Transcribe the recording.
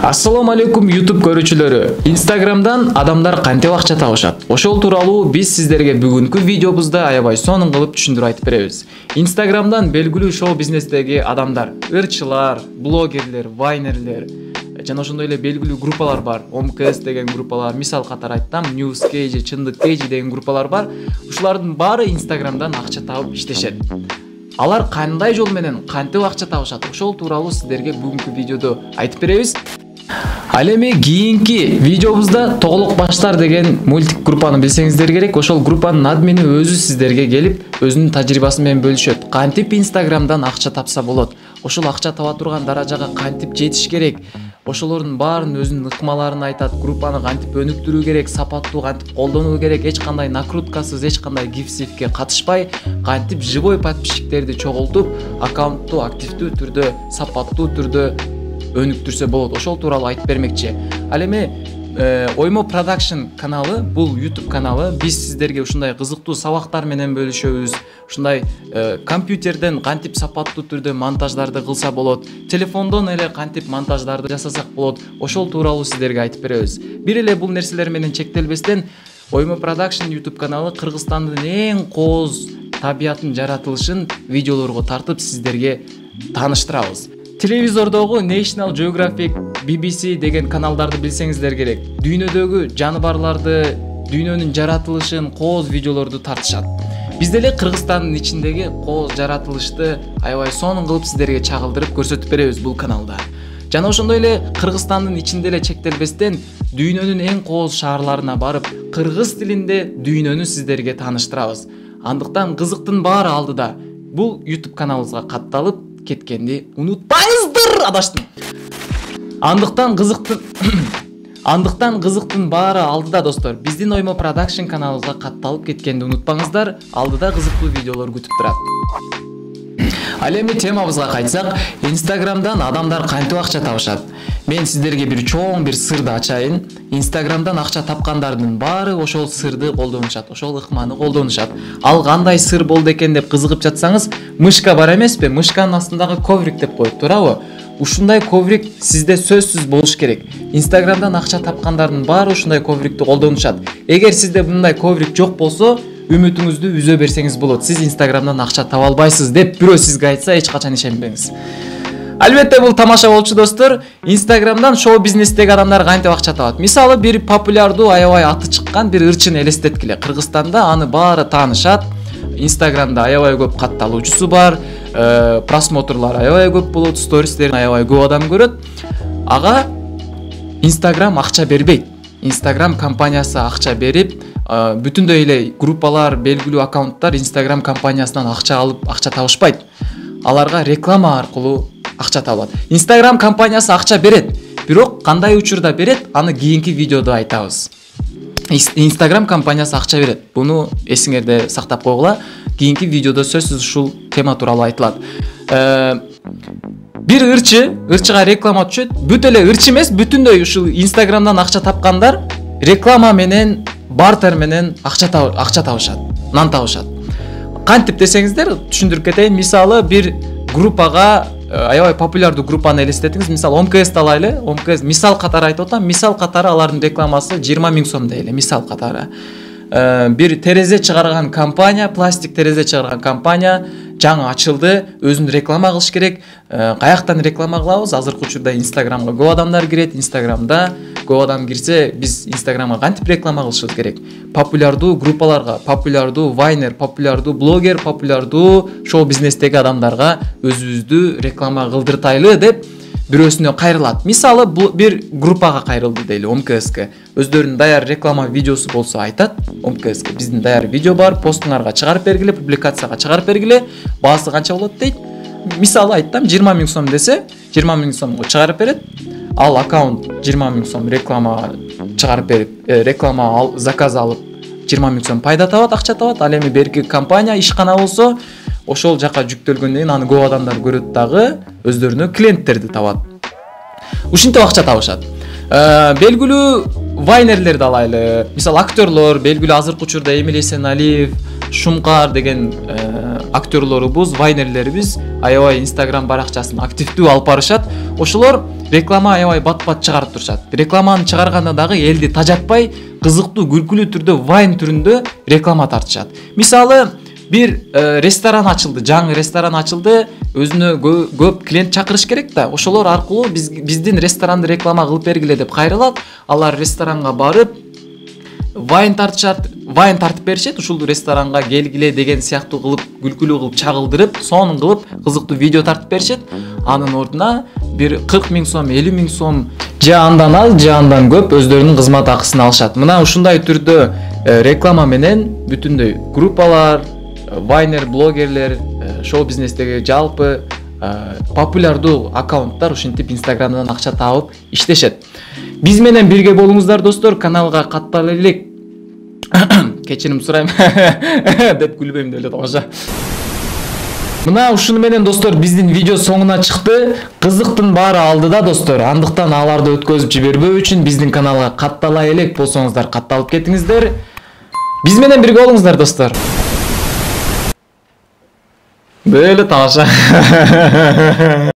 Assalamu алейкум YouTube көрүүчүлөрү. Instagram'dan адамдар кантип акча табышат? Ошол тууралуу биз сиздерге бүгүнкү видеобузда аябай сонун кылып түшүндүрүп айтып беребиз. Instagram'dan белгилүү шоу бизнестеги адамдар, ырчылар, блогерлер, вайнерлер жана ошондой эле белгилүү группалар бар. OMKS деген группалар, мисал катары айтсам, News KG, Чындык KG деген группалар бар. Ушулардын баары Instagram'дан акча табып иштешет. Алар кандай жол менен кантип акча табышат? Ошол тууралуу сиздерге бүгүнкү видеодо айтып беребиз. Ал эми кийинки видеобузда Тоголок баштар деген мультик группаны билсеңиздер керек. Ошол группанын админи өзү сиздерге келип, өзүнүн тажрыйбасы менен бөлүшөт. Кантип Instagram'дан акча тапса болот? Ошол акча таба турган даражага кантип жетиш керек? Ошолордун баарын өзүнүн ыкмаларын айтат. Группаны кантип өнүктүрүү керек, сапаттуу кантип колдонуу керек, эч кандай накруткасыз, эч кандай гифсифке катышпай, кантип живой подписчиктерди чогултуп, аккаунтту активдүү түрдө, сапаттуу түрдө өнүктүрсө болот. Ошол тууралуу айтып бермекчи. Ал эми Оймо Production каналы, бул YouTube каналы. Биз сиздерге ушундай кызыктуу сабактар менен бөлүшөбүз. Ушундай компьютерден кантип сапаттуу түрдө монтаждарды кылса болот, телефондон эле кантип монтаждарды жасасак болот. Ошол тууралуу сиздерге айтып беребиз. Бир эле бул нерселер менен чектелбестен, Оймо Production YouTube каналы Кыргызстандын эң кооз табиятын жаратылышын видеолорго тартып сиздерге тааныштырабыз. Телевизордогу National Geographic, BBC деген каналдарды билсеңиздер керек. Дүйнөдөгү жаныбарларды, дүйнөнүн жаратылышын, кооз видеолорду тартышат. Биз деле Кыргызстандын ичиндеги кооз жаратылышты аябай сонун кылып сиздерге чагылдырып көрсөтүп беребиз бул каналда. Жана ошондой эле Кыргызстандын ичинде эле чектелбестен дүйнөнүн эң кооз шаарларына барып, кыргыз тилинде дүйнөнү сиздерге тааныштырабыз. Андыктан кызыктын баары алдыда. Бул YouTube каналыбызга катталып кеткенди унутпаңыздар, адаштым. Андыктан кызыктын баары алдыда, достор. Биздин Оймо Production каналыбызга катталып кеткенди унутпаңыздар. Алдыда кызыктуу видеолор күтүп турат. Ал эми темабызга кайтсак, Instagram'дан адамдар кантип акча табышат? Мен сиздерге бир чоң бир сырды ачайын. Instagram'дан акча тапкандардын баары ошол сырды колдонушат, ошол ыкманы колдонушат. Ал кандай сыр болду экен деп кызыгып жатсаңыз, мышка бар эмеспи? Мышканын астындагы коврик деп коет, туурабы? Ушундай коврик сизде сөзсүз болуш керек. Instagram'дан акча тапкандардын баары ушундай коврикти колдонушат. Эгер сизде мындай коврик жок болсо, үмүтүңүздү үзө берсеңиз болот. Сиз Instagram'дан акча таба албайсыз деп бирөө сизге айтса, эч качан ишенбеңиз. Албетте бул тамаша болчу, достор. Instagram'дан шоу бизнестеги адамдар кантип акча табат? Мисалы, бир популярдуу, аябай аты чыккан бир ырчыны элестеткиле. Кыргызстанда аны баары таанышат. Instagram'да аябай көп катталуучусу бар, просмотрлар аябай көп болот, стористерин аябай көп адам көрөт. Ага Instagram акча бербейт. Instagram компаниясы акча берип, бүтүндөй эле группалар, белгилүү аккаунттар Instagram компаниясынан акча алып, акча табышпайт. Аларга реклама аркылуу акча табылат. Instagram компаниясы акча берет, бирок кандай учурда берет, аны кийинки видеодо айтабыз. Instagram компаниясы акча берет. Буну эсиңерде сактап койгула. Кийинки видеодо сөзсүз ушул тема тууралуу айтылат. Бир ырчыга реклама түшөт. Бүт эле ырчы эмес, бүтүндөй ушул Instagram'дан акча тапкандар реклама менен, бартер менен акча табышат, нан табышат. Кантип десеңиздер, түшүндүрүп кетейин. Мисалы, бир группага, аябай популярдуу группаны элестетиңиз. Мисалы, OMKS алайлы. OMKS мисал катары айтып атам. Мисал катары алардын рекламасы 20 000 сом дейле, мисал катары. Бир терезе чыгарган компания, пластик терезе чыгарган компания жаңы ачылды, өзүн реклама кылыш керек. Каяктан реклама кылабыз? Азыркы учурда Instagramга көп адамдар кирет. Instagramда көп адам кирсе, биз Instagramга кантип реклама кылышыбыз керек? Популярдуу группаларга, популярдуу вайнер, популярдуу блогер, популярдуу шоу бизнестеги адамдарга өзүбүздү реклама кылдыртайлы деп бирөөсүнө кайрылат. Мисалы, бир группага кайрылды дейли, OMKS-ке. Өздөрүнүн даяр реклама видеосу болсо айтат, OMKS-ке биздин даяр видео бар, постуңарга чыгарып бергиле, публикацияга чыгарып бергиле, баасы канча болот дейт. Мисалы айттым, 20 000 сом десе, 20 000 сомго чыгарып берет. Ал аккаунт 20 000 сом реклама чыгарып берип, реклама заказ алып 20 000 сом пайда табат, акча табат. Ал эми берки компания, ишкана болсо, ошол жака жүктөлгөндөн кийин аны көп адамдар көрөт дагы, өздөрүнө клиенттерди табат. Ушинтип акча табышат. Белгилүү вайнерлерди алайлы. Мисалы, актерлор, белгилүү азыркы учурда Эмиль Эсеналиев, Шумкар деген актерлорубуз, вайнерлерибиз аябай Instagram баракчасын активдүү алып барышат. Ошолор реклама аябай бат чыгарып турушат. Рекламаны чыгарганда дагы элди тажатпай, кызыктуу, күлкүлүү түрдө, вайн түрүндө реклама тартышат. Мисалы, бир ресторан ачылды, жаңы ресторан ачылды, өзүнө көп клиент чакырыш керек да. Ошолор аркылуу биздин ресторанды реклама кылып бергиле деп кайрылат. Алар ресторанга барып вайн тартышат, вайн тартып беришет, ушул ресторанга келгиле деген сыяктуу кылып, күлкүлүү кылып чагылдырып, сонун кылып кызыктуу видео тартып беришет. Анын ордуна бир 40 000 сом, 50 000 сом же андан аз, же андан көп өздөрүнүн кызмат акысын алышат. Мына ушундай түрдө реклама менен бүтүндөй группалар, вайнер, блогерлер, шоу бизнестеги жалпы популярдуу аккаунттар ушинтип Инстаграмдан акча табып иштешет. Биз менен бирге болуңуздар достор, каналга каттала элек. Кечирим сурайм деп күлбөйм деле тамаша. Мына ушуну менен достор биздин видео соңуна чыкты. Кызыктын баары алдыда достор. Андыктан аларды өткөзүп жибербөө үчүн биздин каналга каттала элек болсоңуздар, катталып кетиңиздер. Биз менен бирге болуңуздар достор. Böyle tamam.